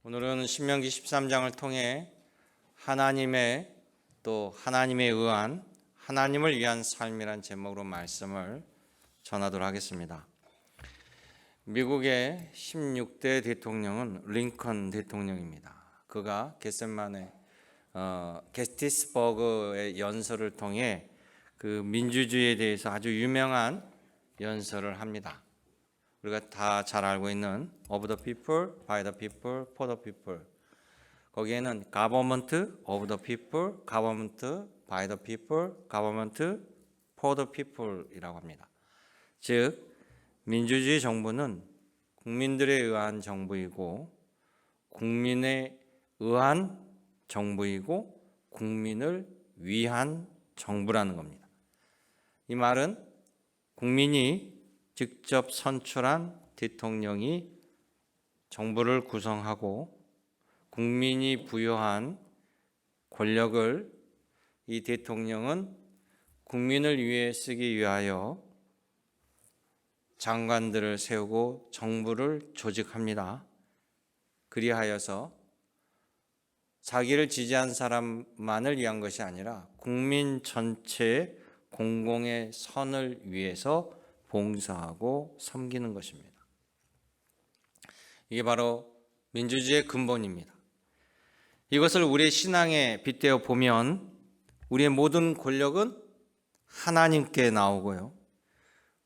오늘은 신명기 13장을 통해 하나님에 의한 하나님을 위한 삶이란 제목으로 말씀을 전하도록 하겠습니다. 미국의 16대 대통령은 링컨 대통령입니다. 그가 게티스버그의 연설을 통해 그 민주주의에 대해서 아주 유명한 연설을 합니다. 우리가 다 잘 알고 있는 of the people, by the people, for the people. 거기에는 government of the people, government by the people, government for the people 이라고 합니다. 즉 민주주의 정부는 국민들에 의한 정부이고 국민에 의한 정부이고 국민을 위한 정부라는 겁니다. 이 말은 국민이 직접 선출한 대통령이 정부를 구성하고 국민이 부여한 권력을 이 대통령은 국민을 위해 쓰기 위하여 장관들을 세우고 정부를 조직합니다. 그리하여서 자기를 지지한 사람만을 위한 것이 아니라 국민 전체의 공공의 선을 위해서 봉사하고 섬기는 것입니다. 이게 바로 민주주의의 근본입니다. 이것을 우리의 신앙에 빗대어 보면 우리의 모든 권력은 하나님께 나오고요.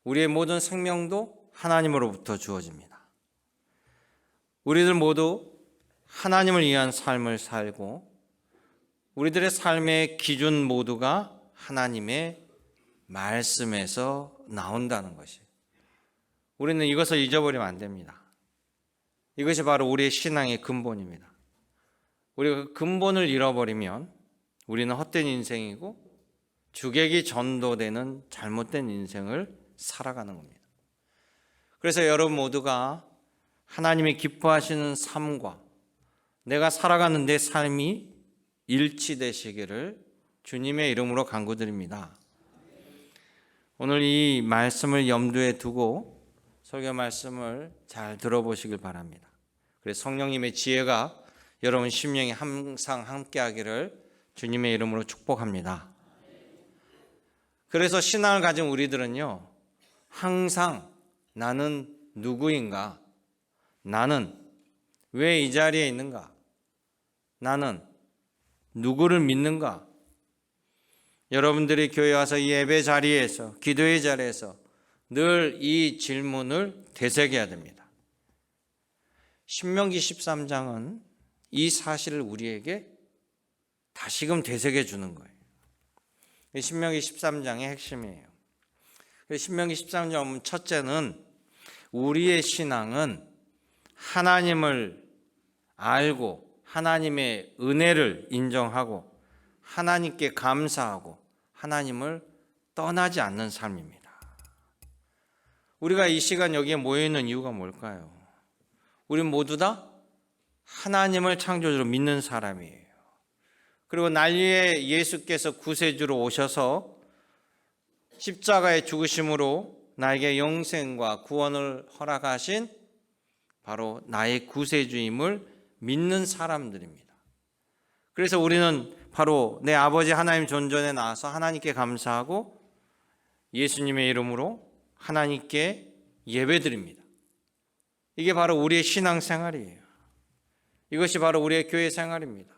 우리의 모든 생명도 하나님으로부터 주어집니다. 우리들 모두 하나님을 위한 삶을 살고 우리들의 삶의 기준 모두가 하나님의 말씀에서 나온다는 것이에요. 우리는 이것을 잊어버리면 안 됩니다. 이것이 바로 우리의 신앙의 근본입니다. 우리가 그 근본을 잃어버리면 우리는 헛된 인생이고 주객이 전도되는 잘못된 인생을 살아가는 겁니다. 그래서 여러분 모두가 하나님이 기뻐하시는 삶과 내가 살아가는 내 삶이 일치되시기를 주님의 이름으로 간구드립니다. 오늘 이 말씀을 염두에 두고 설교 말씀을 잘 들어보시길 바랍니다. 그래서 성령님의 지혜가 여러분 심령에 항상 함께하기를 주님의 이름으로 축복합니다. 그래서 신앙을 가진 우리들은요, 항상 나는 누구인가? 나는 왜 이 자리에 있는가? 나는 누구를 믿는가? 여러분들이 교회 와서 예배 자리에서, 기도의 자리에서 늘 이 질문을 되새겨야 됩니다. 신명기 13장은 이 사실을 우리에게 다시금 되새겨 주는 거예요. 신명기 13장의 핵심이에요. 신명기 13장 첫째는 우리의 신앙은 하나님을 알고 하나님의 은혜를 인정하고 하나님께 감사하고 하나님을 떠나지 않는 삶입니다. 우리가 이 시간 여기에 모여있는 이유가 뭘까요? 우리 모두 다 하나님을 창조주로 믿는 사람이에요. 그리고 난리에 예수께서 구세주로 오셔서 십자가의 죽으심으로 나에게 영생과 구원을 허락하신 바로 나의 구세주임을 믿는 사람들입니다. 그래서 우리는 바로 내 아버지 하나님 존전에 나와서 하나님께 감사하고 예수님의 이름으로 하나님께 예배드립니다. 이게 바로 우리의 신앙생활이에요. 이것이 바로 우리의 교회 생활입니다.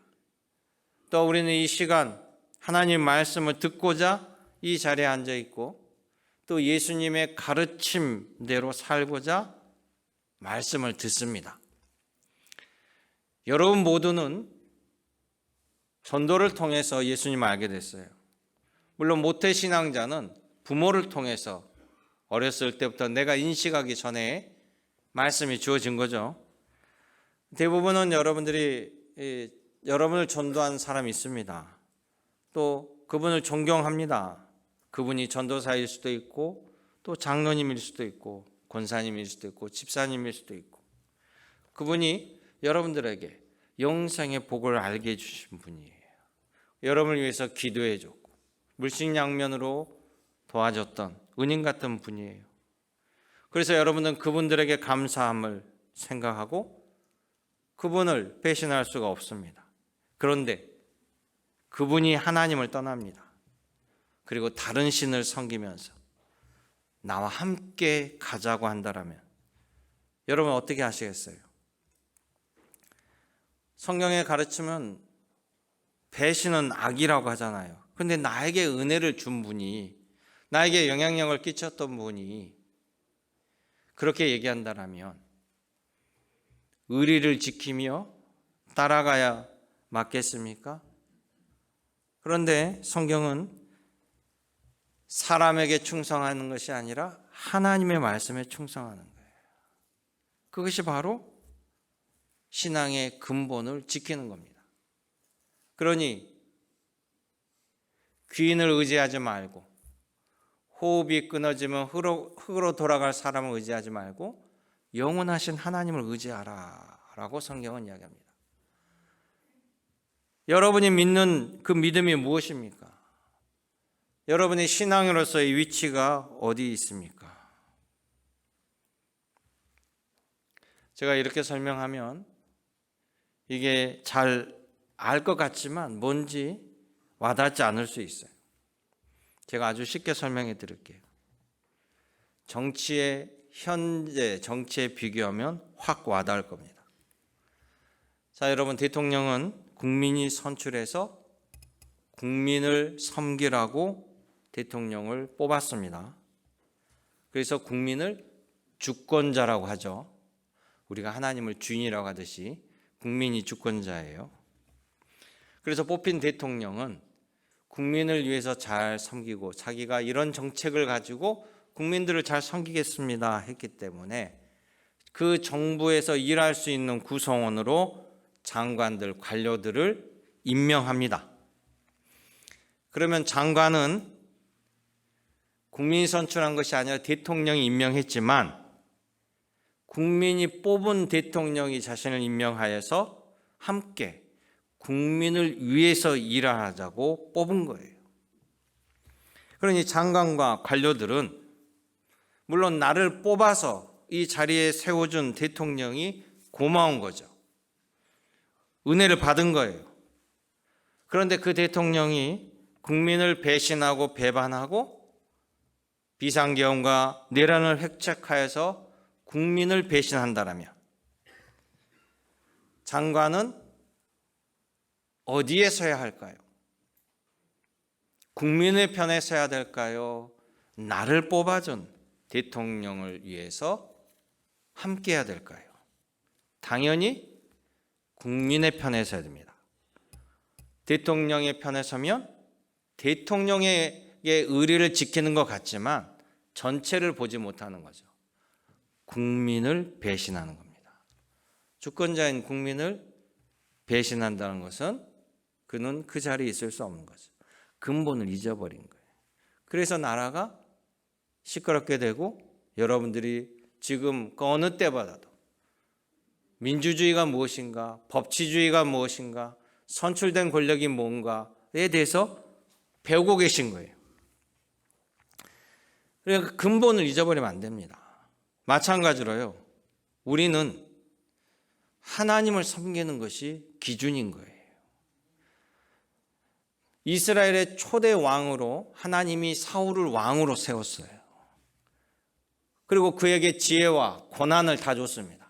또 우리는 이 시간 하나님 말씀을 듣고자 이 자리에 앉아 있고 또 예수님의 가르침대로 살고자 말씀을 듣습니다. 여러분 모두는 전도를 통해서 예수님을 알게 됐어요. 물론 모태신앙자는 부모를 통해서 어렸을 때부터 내가 인식하기 전에 말씀이 주어진 거죠. 대부분은 여러분들이 여러분을 전도한 사람이 있습니다. 또 그분을 존경합니다. 그분이 전도사일 수도 있고 또 장로님일 수도 있고 권사님일 수도 있고 집사님일 수도 있고 그분이 여러분들에게 영생의 복을 알게 해주신 분이에요. 여러분을 위해서 기도해 줬고 물심양면으로 도와줬던 은인 같은 분이에요. 그래서 여러분은 그분들에게 감사함을 생각하고 그분을 배신할 수가 없습니다. 그런데 그분이 하나님을 떠납니다. 그리고 다른 신을 섬기면서 나와 함께 가자고 한다라면 여러분 어떻게 하시겠어요? 성경에 가르치면 배신은 악이라고 하잖아요. 그런데 나에게 은혜를 준 분이, 나에게 영향력을 끼쳤던 분이 그렇게 얘기한다라면 의리를 지키며 따라가야 맞겠습니까? 그런데 성경은 사람에게 충성하는 것이 아니라 하나님의 말씀에 충성하는 거예요. 그것이 바로 신앙의 근본을 지키는 겁니다. 그러니 귀인을 의지하지 말고, 호흡이 끊어지면 흙으로 돌아갈 사람을 의지하지 말고 영원하신 하나님을 의지하라 라고 성경은 이야기합니다. 여러분이 믿는 그 믿음이 무엇입니까? 여러분의 신앙으로서의 위치가 어디 있습니까? 제가 이렇게 설명하면 이게 잘 알 것 같지만 뭔지 와닿지 않을 수 있어요. 제가 아주 쉽게 설명해 드릴게요. 현재 정치에 비교하면 확 와닿을 겁니다. 자, 여러분, 대통령은 국민이 선출해서 국민을 섬기라고 대통령을 뽑았습니다. 그래서 국민을 주권자라고 하죠. 우리가 하나님을 주인이라고 하듯이 국민이 주권자예요. 그래서 뽑힌 대통령은 국민을 위해서 잘 섬기고 자기가 이런 정책을 가지고 국민들을 잘 섬기겠습니다 했기 때문에 그 정부에서 일할 수 있는 구성원으로 장관들, 관료들을 임명합니다. 그러면 장관은 국민이 선출한 것이 아니라 대통령이 임명했지만 국민이 뽑은 대통령이 자신을 임명하여서 함께 국민을 위해서 일하자고 뽑은 거예요. 그러니 장관과 관료들은 물론 나를 뽑아서 이 자리에 세워준 대통령이 고마운 거죠. 은혜를 받은 거예요. 그런데 그 대통령이 국민을 배신하고 배반하고 비상계엄과 내란을 획책하여서 국민을 배신한다라면 장관은 어디에 서야 할까요? 국민의 편에 서야 될까요? 나를 뽑아준 대통령을 위해서 함께 해야 될까요? 당연히 국민의 편에 서야 됩니다. 대통령의 편에 서면 대통령에게 의리를 지키는 것 같지만 전체를 보지 못하는 거죠. 국민을 배신하는 겁니다. 주권자인 국민을 배신한다는 것은 그는 그 자리에 있을 수 없는 거죠. 근본을 잊어버린 거예요. 그래서 나라가 시끄럽게 되고 여러분들이 지금 그 어느 때보다도 민주주의가 무엇인가, 법치주의가 무엇인가, 선출된 권력이 뭔가에 대해서 배우고 계신 거예요. 그러니까 근본을 잊어버리면 안 됩니다. 마찬가지로요. 우리는 하나님을 섬기는 것이 기준인 거예요. 이스라엘의 초대 왕으로 하나님이 사울을 왕으로 세웠어요. 그리고 그에게 지혜와 고난을 다 줬습니다.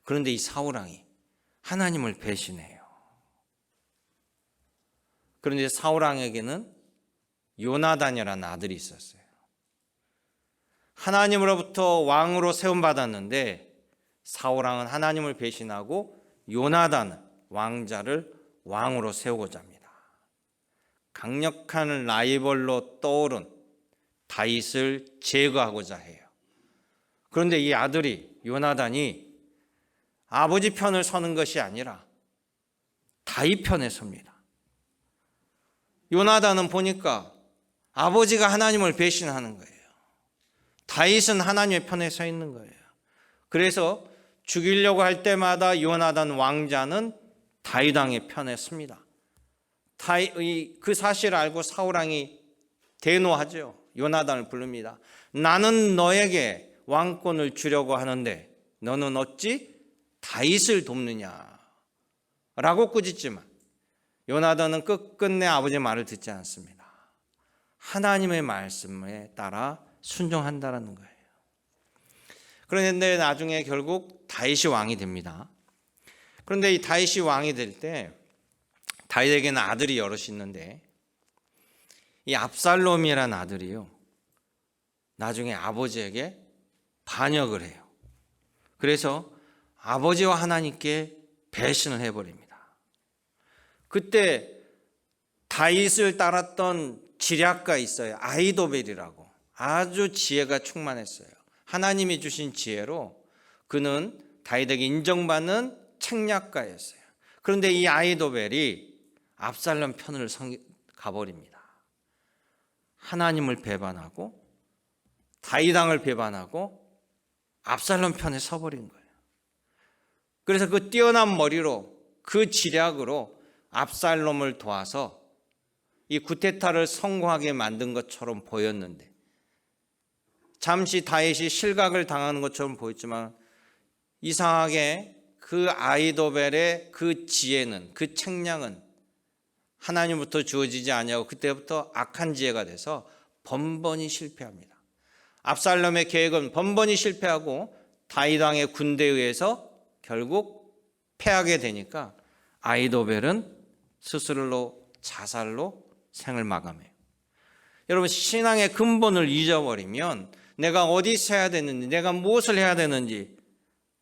그런데 이 사울 왕이 하나님을 배신해요. 그런데 사울 왕에게는 요나단이라는 아들이 있었어요. 하나님으로부터 왕으로 세움받았는데 사울 왕은 하나님을 배신하고 요나단 왕자를 왕으로 세우고자 합니다. 강력한 라이벌로 떠오른 다윗을 제거하고자 해요. 그런데 이 아들이 요나단이 아버지 편을 서는 것이 아니라 다윗 편에 섭니다. 요나단은 보니까 아버지가 하나님을 배신하는 거예요. 다윗은 하나님의 편에 서 있는 거예요. 그래서 죽이려고 할 때마다 요나단 왕자는 다윗 왕의 편에 섭니다. 그 사실을 알고 사울 왕이 대노하죠. 요나단을 부릅니다. 나는 너에게 왕권을 주려고 하는데 너는 어찌 다윗을 돕느냐 라고 꾸짖지만 요나단은 끝끝내 아버지의 말을 듣지 않습니다. 하나님의 말씀에 따라 순종한다라는 거예요. 그런데 나중에 결국 다윗이 왕이 됩니다. 그런데 이 다윗이 왕이 될 때 다윗에게는 아들이 여럿이 있는데 이 압살롬이라는 아들이요, 나중에 아버지에게 반역을 해요. 그래서 아버지와 하나님께 배신을 해버립니다. 그때 다윗을 따랐던 지략가 있어요. 아히도벨이라고. 아주 지혜가 충만했어요. 하나님이 주신 지혜로 그는 다윗에게 인정받는 책략가였어요. 그런데 이 아히도벨이 압살롬 편을 가버립니다. 하나님을 배반하고 다윗 왕을 배반하고 압살롬 편에 서버린 거예요. 그래서 그 뛰어난 머리로, 그 지략으로 압살롬을 도와서 이 쿠데타를 성공하게 만든 것처럼 보였는데, 잠시 다윗이 실각을 당하는 것처럼 보였지만 이상하게 그 아히도벨의 그 지혜는, 그 책량은 하나님부터 주어지지 아니하고 그때부터 악한 지혜가 돼서 번번이 실패합니다. 압살롬의 계획은 번번이 실패하고 다윗 왕의 군대에 의해서 결국 패하게 되니까 아히도벨은 스스로 자살로 생을 마감해요. 여러분, 신앙의 근본을 잊어버리면 내가 어디서 해야 되는지, 내가 무엇을 해야 되는지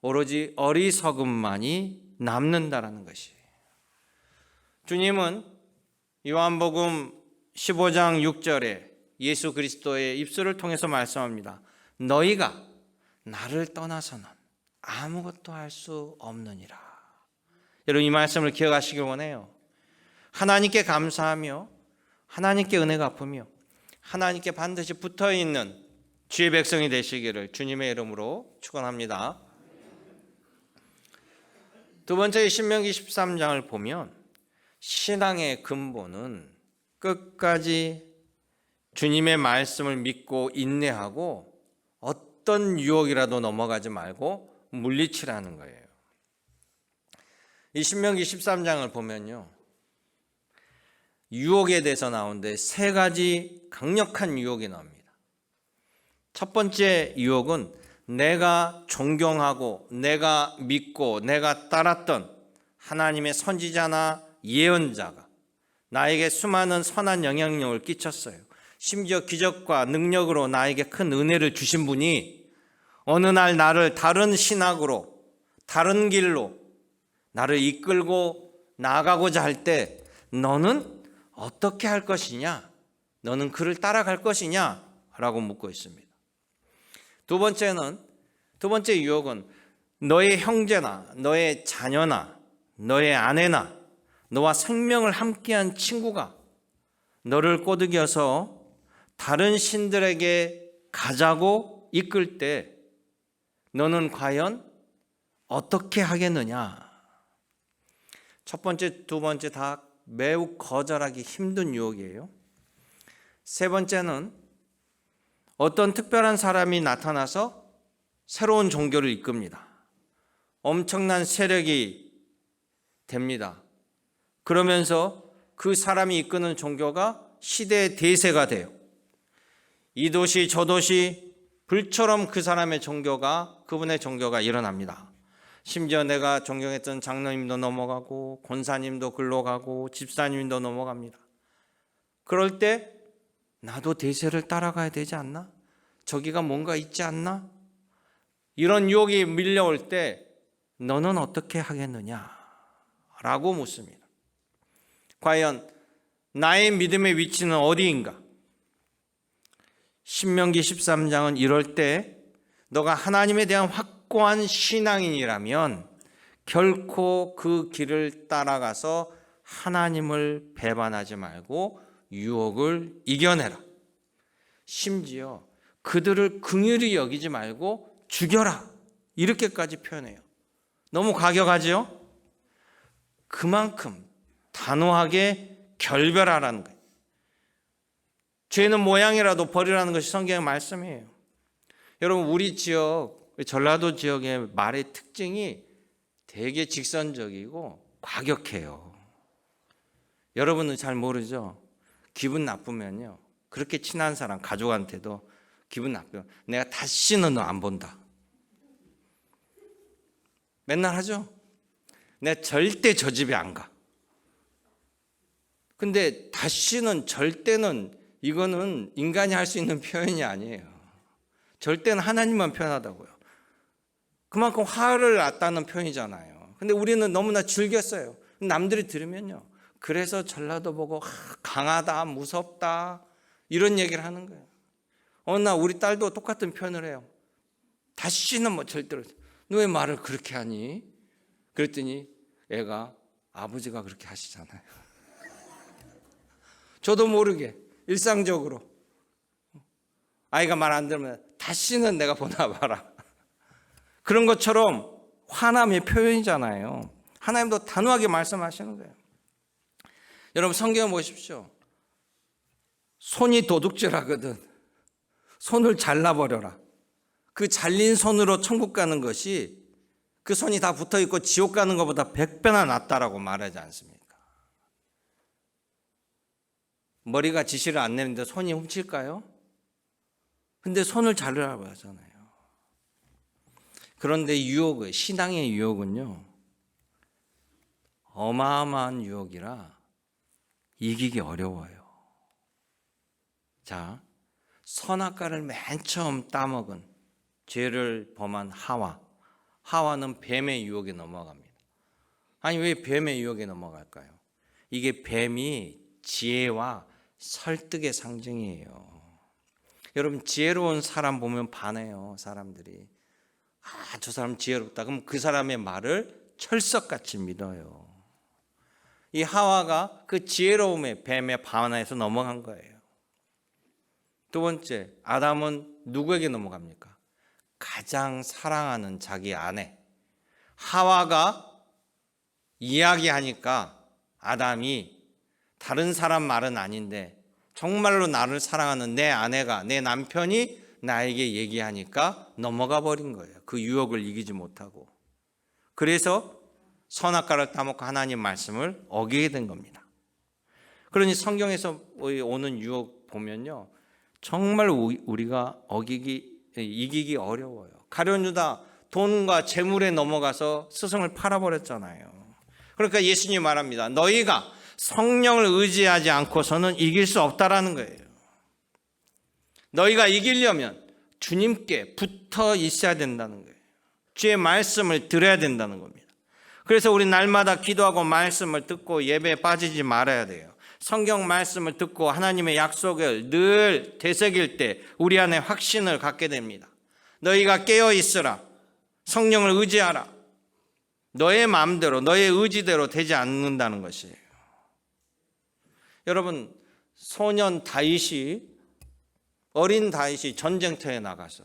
오로지 어리석음만이 남는다라는 것이에요. 주님은 요한복음 15장 6절에 예수 그리스도의 입술을 통해서 말씀합니다. 너희가 나를 떠나서는 아무것도 할 수 없느니라. 여러분, 이 말씀을 기억하시길 원해요. 하나님께 감사하며 하나님께 은혜가 갚으며 하나님께 반드시 붙어있는 주의 백성이 되시기를 주님의 이름으로 축원합니다. 두 번째, 신명기 13장을 보면 신앙의 근본은 끝까지 주님의 말씀을 믿고 인내하고 어떤 유혹이라도 넘어가지 말고 물리치라는 거예요. 이 신명기 13장을 보면요, 유혹에 대해서 나오는데 세 가지 강력한 유혹이 나옵니다. 첫 번째 유혹은 내가 존경하고 내가 믿고 내가 따랐던 하나님의 선지자나 예언자가 나에게 수많은 선한 영향력을 끼쳤어요. 심지어 기적과 능력으로 나에게 큰 은혜를 주신 분이 어느 날 나를 다른 신학으로, 다른 길로 나를 이끌고 나아가고자 할 때 너는 어떻게 할 것이냐? 너는 그를 따라갈 것이냐? 라고 묻고 있습니다. 두 번째 유혹은 너의 형제나 너의 자녀나 너의 아내나 너와 생명을 함께한 친구가 너를 꼬드겨서 다른 신들에게 가자고 이끌 때 너는 과연 어떻게 하겠느냐? 첫 번째, 두 번째 다 매우 거절하기 힘든 유혹이에요. 세 번째는 어떤 특별한 사람이 나타나서 새로운 종교를 이끕니다. 엄청난 세력이 됩니다. 그러면서 그 사람이 이끄는 종교가 시대의 대세가 돼요. 이 도시 저 도시 불처럼 그 사람의 종교가, 그분의 종교가 일어납니다. 심지어 내가 존경했던 장로님도 넘어가고 권사님도 글로 가고 집사님도 넘어갑니다. 그럴 때 나도 대세를 따라가야 되지 않나? 저기가 뭔가 있지 않나? 이런 유혹이 밀려올 때 너는 어떻게 하겠느냐? 라고 묻습니다. 과연 나의 믿음의 위치는 어디인가? 신명기 13장은 이럴 때 너가 하나님에 대한 확고한 신앙인이라면 결코 그 길을 따라가서 하나님을 배반하지 말고 유혹을 이겨내라. 심지어 그들을 긍휼히 여기지 말고 죽여라. 이렇게까지 표현해요. 너무 과격하죠? 그만큼 단호하게 결별하라는 거예요. 죄는 모양이라도 버리라는 것이 성경의 말씀이에요. 여러분, 우리 지역, 전라도 지역의 말의 특징이 되게 직선적이고 과격해요. 여러분은 잘 모르죠? 기분 나쁘면요, 그렇게 친한 사람, 가족한테도 기분 나쁘면 내가 다시는 너 안 본다. 맨날 하죠? 내가 절대 저 집에 안 가. 근데 다시는, 절대는, 이거는 인간이 할 수 있는 표현이 아니에요. 절대는 하나님만 표현하다고요. 그만큼 화를 냈다는 표현이잖아요. 근데 우리는 너무나 즐겼어요. 남들이 들으면요, 그래서 전라도 보고 강하다, 무섭다, 이런 얘기를 하는 거예요. 어느 날 우리 딸도 똑같은 표현을 해요. 다시는 뭐 절대로, 너 왜 말을 그렇게 하니? 그랬더니 애가, 아버지가 그렇게 하시잖아요. 저도 모르게 일상적으로 아이가 말 안 들으면 다시는 내가 보나 봐라. 그런 것처럼 화남의 표현이잖아요. 하나님도 단호하게 말씀하시는 거예요. 여러분 성경 보십시오. 손이 도둑질하거든 손을 잘라버려라. 그 잘린 손으로 천국 가는 것이 그 손이 다 붙어있고 지옥 가는 것보다 100배나 낫다라고 말하지 않습니까? 머리가 지시를 안 내는데 손이 훔칠까요? 근데 손을 자르라고 하잖아요. 그런데 유혹은, 신앙의 유혹은요, 어마어마한 유혹이라 이기기 어려워요. 자, 선악과를 맨 처음 따먹은, 죄를 범한 하와는 뱀의 유혹에 넘어갑니다. 아니, 왜 뱀의 유혹에 넘어갈까요? 이게 뱀이 지혜와 설득의 상징이에요. 여러분 지혜로운 사람 보면 반해요. 사람들이, 저 사람 지혜롭다. 그럼 그 사람의 말을 철석같이 믿어요. 이 하와가 그 지혜로움에 뱀에 반해서 넘어간 거예요. 두 번째, 아담은 누구에게 넘어갑니까? 가장 사랑하는 자기 아내 하와가 이야기하니까 아담이, 다른 사람 말은 아닌데 정말로 나를 사랑하는 내 아내가, 내 남편이 나에게 얘기하니까 넘어가 버린 거예요. 그 유혹을 이기지 못하고. 그래서 선악과를 따먹고 하나님 말씀을 어기게 된 겁니다. 그러니 성경에서 오는 유혹 보면요, 정말 우리가 이기기 어려워요. 가룟 유다 돈과 재물에 넘어가서 스승을 팔아버렸잖아요. 그러니까 예수님이 말합니다. 너희가 성령을 의지하지 않고서는 이길 수 없다라는 거예요. 너희가 이기려면 주님께 붙어 있어야 된다는 거예요. 주의 말씀을 들어야 된다는 겁니다. 그래서 우리 날마다 기도하고 말씀을 듣고 예배에 빠지지 말아야 돼요. 성경 말씀을 듣고 하나님의 약속을 늘 되새길 때 우리 안에 확신을 갖게 됩니다. 너희가 깨어 있으라. 성령을 의지하라. 너의 마음대로, 너의 의지대로 되지 않는다는 것이에요. 여러분, 소년 다윗이, 어린 다윗이 전쟁터에 나가서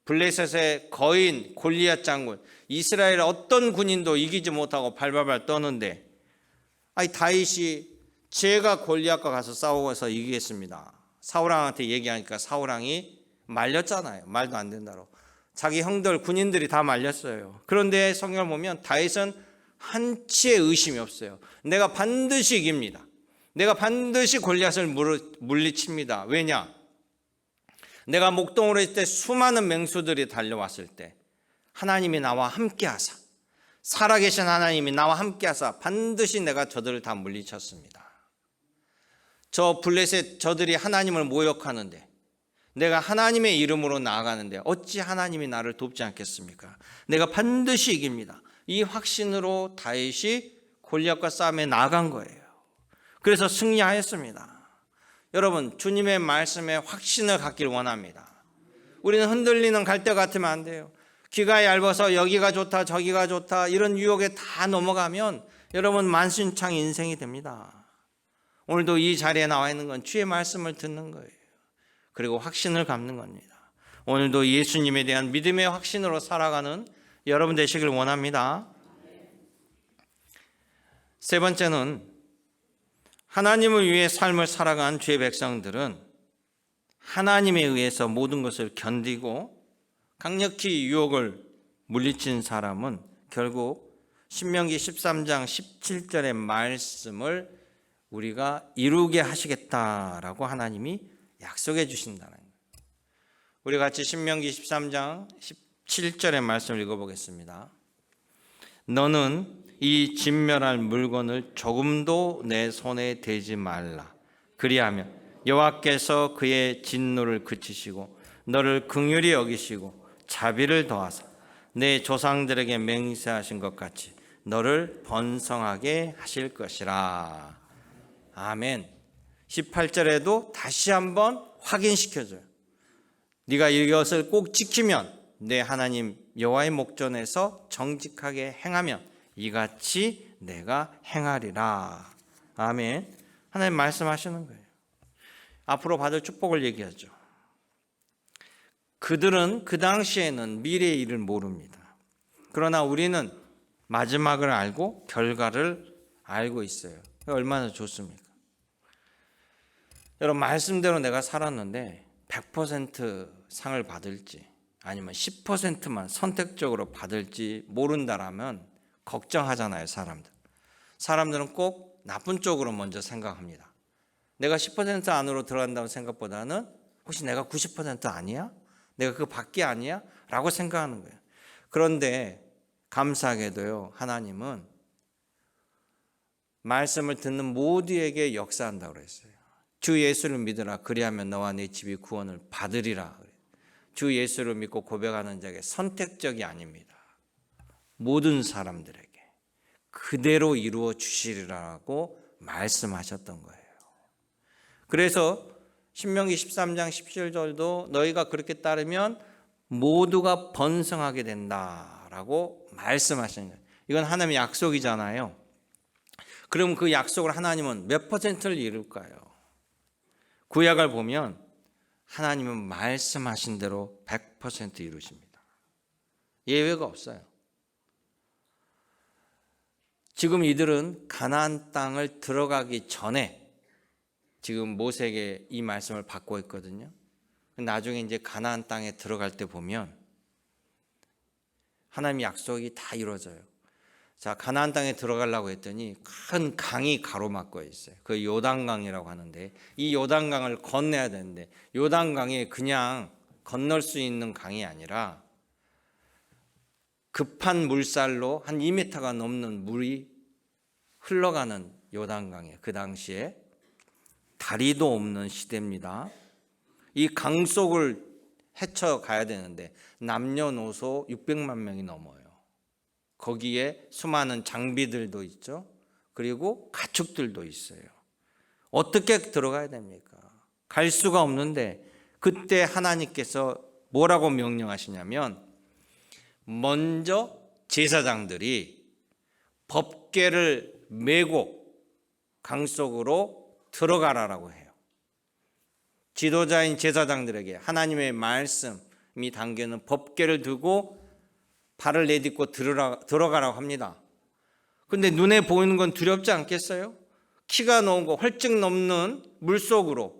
블레셋의 거인 골리앗 장군, 이스라엘 어떤 군인도 이기지 못하고 발발발 떠는데, 다윗이 제가 골리앗과 가서 싸워서 이기겠습니다. 사울왕한테 얘기하니까 사울왕이 말렸잖아요. 말도 안 된다고. 자기 형들 군인들이 다 말렸어요. 그런데 성경을 보면 다윗은 한치의 의심이 없어요. 내가 반드시 이깁니다. 내가 반드시 골리앗을 물리칩니다. 왜냐? 내가 목동으로 있을 때 수많은 맹수들이 달려왔을 때 하나님이 나와 함께하사, 살아계신 하나님이 나와 함께하사 반드시 내가 저들을 다 물리쳤습니다. 저 블레셋 저들이 하나님을 모욕하는데 내가 하나님의 이름으로 나아가는데 어찌 하나님이 나를 돕지 않겠습니까? 내가 반드시 이깁니다. 이 확신으로 다윗이 골리앗과 싸움에 나아간 거예요. 그래서 승리하였습니다. 여러분, 주님의 말씀에 확신을 갖길 원합니다. 우리는 흔들리는 갈대 같으면 안 돼요. 귀가 얇아서 여기가 좋다 저기가 좋다 이런 유혹에 다 넘어가면 여러분 만신창 인생이 됩니다. 오늘도 이 자리에 나와 있는 건 주의 말씀을 듣는 거예요. 그리고 확신을 갖는 겁니다. 오늘도 예수님에 대한 믿음의 확신으로 살아가는 여러분 되시길 원합니다. 세 번째는, 하나님을 위해 삶을 살아간 주의 백성들은 하나님에 의해서 모든 것을 견디고 강력히 유혹을 물리친 사람은 결국 신명기 13장 17절의 말씀을 우리가 이루게 하시겠다라고 하나님이 약속해 주신다는 거예요. 우리 같이 신명기 13장 17절의 말씀을 읽어보겠습니다. 너는 이 진멸할 물건을 조금도 내 손에 대지 말라. 그리하면 여호와께서 그의 진노를 그치시고 너를 긍휼히 여기시고 자비를 더하사 내 조상들에게 맹세하신 것 같이 너를 번성하게 하실 것이라. 아멘. 18절에도 다시 한번 확인시켜줘요. 네가 이것을 꼭 지키면 내 하나님 여호와의 목전에서 정직하게 행하면 이같이 내가 행하리라. 아멘. 하나님 말씀하시는 거예요. 앞으로 받을 축복을 얘기하죠. 그들은 그 당시에는 미래의 일을 모릅니다. 그러나 우리는 마지막을 알고 결과를 알고 있어요. 얼마나 좋습니까? 여러분, 말씀대로 내가 살았는데 100% 상을 받을지 아니면 10%만 선택적으로 받을지 모른다라면 걱정하잖아요. 사람들은 꼭 나쁜 쪽으로 먼저 생각합니다. 내가 10% 안으로 들어간다는 생각보다는 혹시 내가 90% 아니야? 내가 그 밖에 아니야? 라고 생각하는 거예요. 그런데 감사하게도요, 하나님은 말씀을 듣는 모두에게 역사한다고 그랬어요. 주 예수를 믿으라. 그리하면 너와 네 집이 구원을 받으리라. 주 예수를 믿고 고백하는 자에게 선택적이 아닙니다. 모든 사람들에게 그대로 이루어 주시리라고 말씀하셨던 거예요. 그래서 신명기 13장 17절도 너희가 그렇게 따르면 모두가 번성하게 된다라고 말씀하시는 거예요. 이건 하나님의 약속이잖아요. 그럼 그 약속을 하나님은 몇 퍼센트를 이룰까요? 구약을 보면 하나님은 말씀하신 대로 100% 이루십니다. 예외가 없어요. 지금 이들은 가나안 땅을 들어가기 전에 지금 모세에게 이 말씀을 받고 있거든요. 나중에 이제 가나안 땅에 들어갈 때 보면 하나님의 약속이 다 이루어져요. 자, 가나안 땅에 들어가려고 했더니 큰 강이 가로막고 있어요. 그 요단강이라고 하는데 이 요단강을 건너야 되는데 요단강이 그냥 건널 수 있는 강이 아니라 급한 물살로 한 2m가 넘는 물이 흘러가는 요단강이에요. 그 당시에 다리도 없는 시대입니다. 이 강 속을 헤쳐가야 되는데 남녀노소 600만 명이 넘어요. 거기에 수많은 장비들도 있죠. 그리고 가축들도 있어요. 어떻게 들어가야 됩니까? 갈 수가 없는데 그때 하나님께서 뭐라고 명령하시냐면 먼저 제사장들이 법궤를 메고 강 속으로 들어가라라고 해요. 지도자인 제사장들에게 하나님의 말씀이 담겨있는 법궤를 들고 발을 내딛고 들어가라고 합니다. 근데 눈에 보이는 건 두렵지 않겠어요? 키가 넘고 헐쩍 넘는 물속으로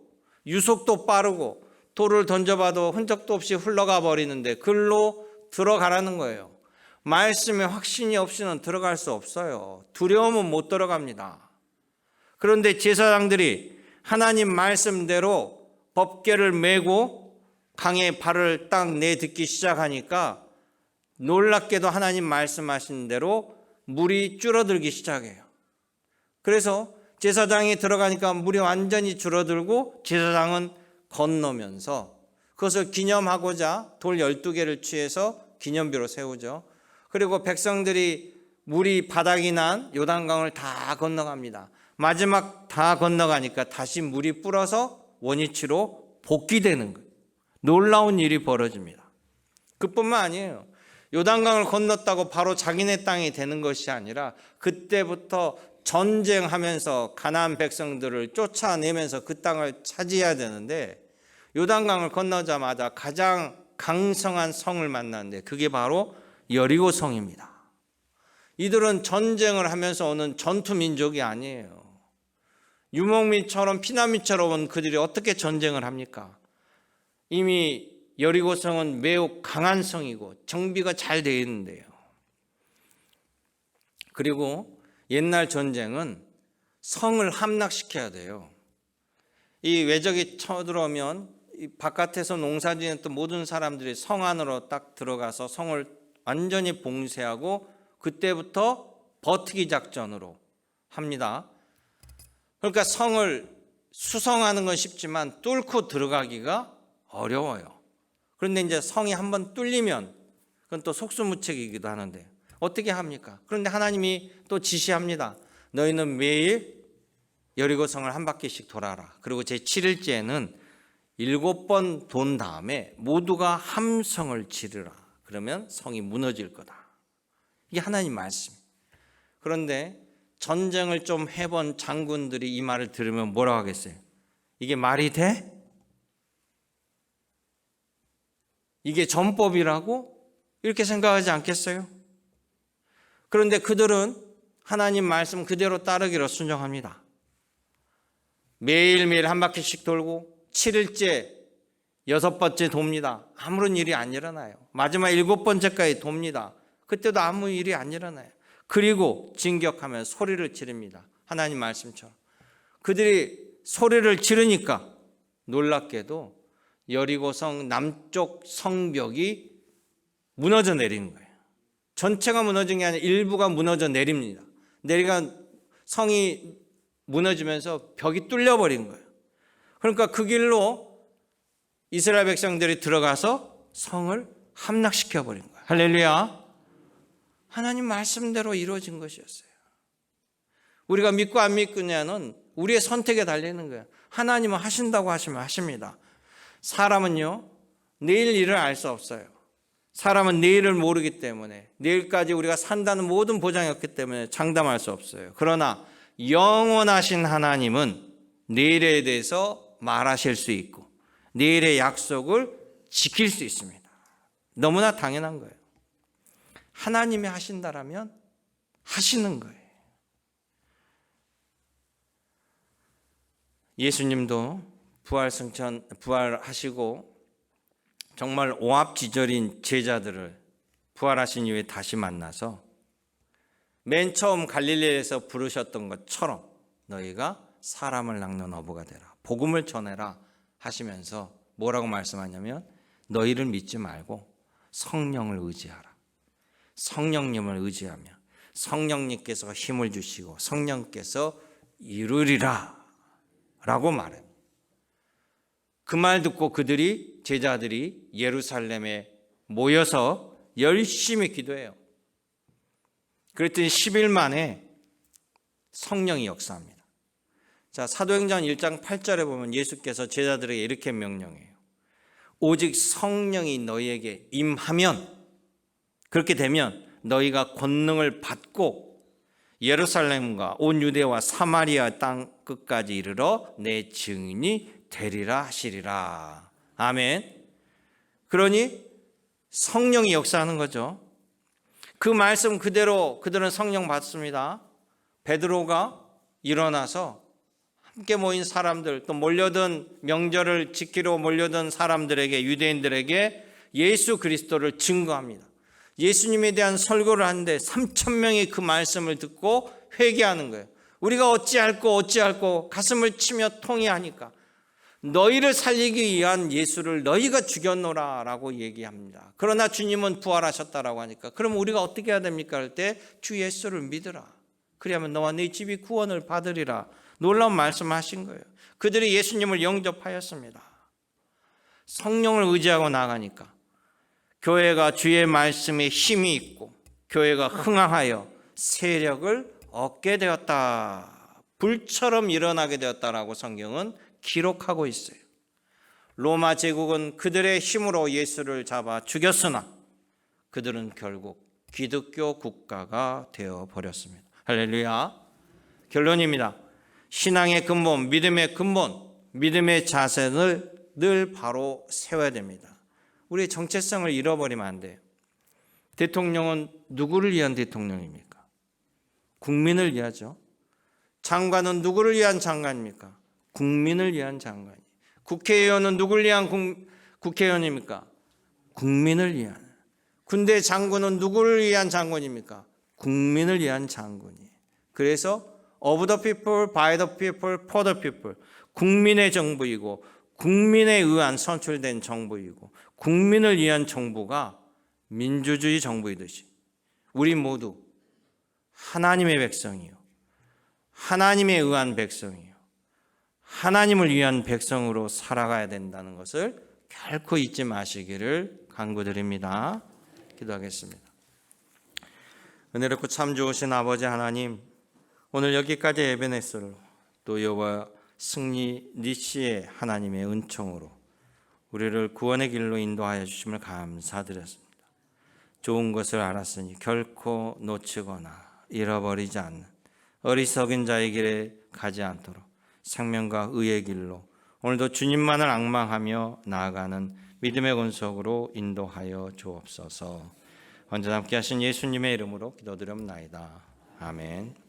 유속도 빠르고 돌을 던져봐도 흔적도 없이 흘러가 버리는데 글로 들어가라는 거예요. 말씀에 확신이 없이는 들어갈 수 없어요. 두려움은 못 들어갑니다. 그런데 제사장들이 하나님 말씀대로 법궤를 메고 강에 발을 딱 내딛기 시작하니까 놀랍게도 하나님 말씀하신 대로 물이 줄어들기 시작해요. 그래서 제사장이 들어가니까 물이 완전히 줄어들고 제사장은 건너면서 그것을 기념하고자 돌 12개를 취해서 기념비로 세우죠. 그리고 백성들이 물이 바닥이 난 요단강을 다 건너갑니다. 마지막 다 건너가니까 다시 물이 불어서 원위치로 복귀되는 거예요. 놀라운 일이 벌어집니다. 그뿐만 아니에요. 요단강을 건넜다고 바로 자기네 땅이 되는 것이 아니라 그때부터 전쟁하면서 가나안 백성들을 쫓아내면서 그 땅을 차지해야 되는데 요단강을 건너자마자 가장 강성한 성을 만났는데 그게 바로 여리고 성입니다. 이들은 전쟁을 하면서 오는 전투 민족이 아니에요. 유목민처럼 피난민처럼 온 그들이 어떻게 전쟁을 합니까? 이미 여리고성은 매우 강한 성이고 정비가 잘 되어 있는데요. 그리고 옛날 전쟁은 성을 함락시켜야 돼요. 이 외적이 쳐들어오면 이 바깥에서 농사 지었던 모든 사람들이 성 안으로 딱 들어가서 성을 완전히 봉쇄하고 그때부터 버티기 작전으로 합니다. 그러니까 성을 수성하는 건 쉽지만 뚫고 들어가기가 어려워요. 그런데 이제 성이 한번 뚫리면 그건 또 속수무책이기도 하는데 어떻게 합니까? 그런데 하나님이 또 지시합니다. 너희는 매일 여리고성을 한 바퀴씩 돌아라. 그리고 제7일째에는 7번 돈 다음에 모두가 함성을 지르라. 그러면 성이 무너질 거다. 이게 하나님 말씀이에요. 그런데 전쟁을 좀 해본 장군들이 이 말을 들으면 뭐라고 하겠어요? 이게 말이 돼? 이게 전법이라고? 이렇게 생각하지 않겠어요? 그런데 그들은 하나님 말씀 그대로 따르기로 순종합니다. 매일매일 한 바퀴씩 돌고 7일째 6번째 돕니다. 아무런 일이 안 일어나요. 마지막 7번째까지 돕니다. 그때도 아무 일이 안 일어나요. 그리고 진격하면 소리를 지릅니다. 하나님 말씀처럼. 그들이 소리를 지르니까 놀랍게도 여리고성 남쪽 성벽이 무너져 내리는 거예요. 전체가 무너진 게 아니라 일부가 무너져 내립니다. 내리가 성이 무너지면서 벽이 뚫려버린 거예요. 그러니까 그 길로 이스라엘 백성들이 들어가서 성을 함락시켜버린 거예요. 할렐루야. 하나님 말씀대로 이루어진 것이었어요. 우리가 믿고 안 믿느냐는 우리의 선택에 달리는 거예요. 하나님은 하신다고 하시면 하십니다. 사람은요, 내일 일을 알 수 없어요. 사람은 내일을 모르기 때문에, 내일까지 우리가 산다는 모든 보장이 없기 때문에 장담할 수 없어요. 그러나 영원하신 하나님은 내일에 대해서 말하실 수 있고 내일의 약속을 지킬 수 있습니다. 너무나 당연한 거예요. 하나님이 하신다라면 하시는 거예요. 예수님도 부활하시고 정말 오합지졸인 제자들을 부활하신 이후에 다시 만나서 맨 처음 갈릴리에서 부르셨던 것처럼 너희가 사람을 낚는 어부가 되라, 복음을 전해라 하시면서 뭐라고 말씀하냐면 너희를 믿지 말고 성령을 의지하라. 성령님을 의지하며 성령님께서 힘을 주시고 성령께서 이루리라 라고 말해요. 그 말 듣고 제자들이 예루살렘에 모여서 열심히 기도해요. 그랬더니 10일 만에 성령이 역사합니다. 자, 사도행전 1장 8절에 보면 예수께서 제자들에게 이렇게 명령해요. 오직 성령이 너희에게 임하면, 그렇게 되면 너희가 권능을 받고 예루살렘과 온 유대와 사마리아 땅 끝까지 이르러 내 증인이 되리라 하시리라. 아멘. 그러니 성령이 역사하는 거죠. 그 말씀 그대로 그들은 성령 받습니다. 베드로가 일어나서 함께 모인 사람들, 또 몰려든 명절을 지키러 몰려든 사람들에게, 유대인들에게 예수 그리스도를 증거합니다. 예수님에 대한 설교를 하는데 3,000명이 그 말씀을 듣고 회개하는 거예요. 우리가 어찌할꼬 가슴을 치며 통회하니까 너희를 살리기 위한 예수를 너희가 죽였노라 라고 얘기합니다. 그러나 주님은 부활하셨다라고 하니까 그럼 우리가 어떻게 해야 됩니까? 할 때 주 예수를 믿으라. 그리하면 너와 네 집이 구원을 받으리라. 놀라운 말씀하신 거예요. 그들이 예수님을 영접하였습니다. 성령을 의지하고 나가니까 교회가 주의 말씀에 힘이 있고 교회가 흥황하여 세력을 얻게 되었다. 불처럼 일어나게 되었다라고 성경은 기록하고 있어요. 로마 제국은 그들의 힘으로 예수를 잡아 죽였으나 그들은 결국 기독교 국가가 되어 버렸습니다. 할렐루야. 결론입니다. 신앙의 근본, 믿음의 근본, 믿음의 자세를 늘 바로 세워야 됩니다. 우리의 정체성을 잃어버리면 안 돼요. 대통령은 누구를 위한 대통령입니까? 국민을 위하죠. 장관은 누구를 위한 장관입니까? 국민을 위한 장관이. 국회의원은 누구를 위한 국회의원입니까? 국민을 위한. 군대 장군은 누구를 위한 장군입니까? 국민을 위한 장군이에요. 그래서 of the people, by the people, for the people. 국민의 정부이고 국민에 의한 선출된 정부이고 국민을 위한 정부가 민주주의 정부이듯이 우리 모두 하나님의 백성이요, 하나님에 의한 백성이요, 하나님을 위한 백성으로 살아가야 된다는 것을 결코 잊지 마시기를 간구드립니다. 기도하겠습니다. 은혜롭고 참 좋으신 아버지 하나님, 오늘 여기까지 에베네스로 또 여호와 승리 니시의 하나님의 은총으로 우리를 구원의 길로 인도하여 주심을 감사드렸습니다. 좋은 것을 알았으니 결코 놓치거나 잃어버리지 않는 어리석은 자의 길에 가지 않도록 생명과 의의 길로 오늘도 주님만을 앙망하며 나아가는 믿음의 권속으로 인도하여 주옵소서. 언제나 함께 하신 예수님의 이름으로 기도드립나이다. 아멘.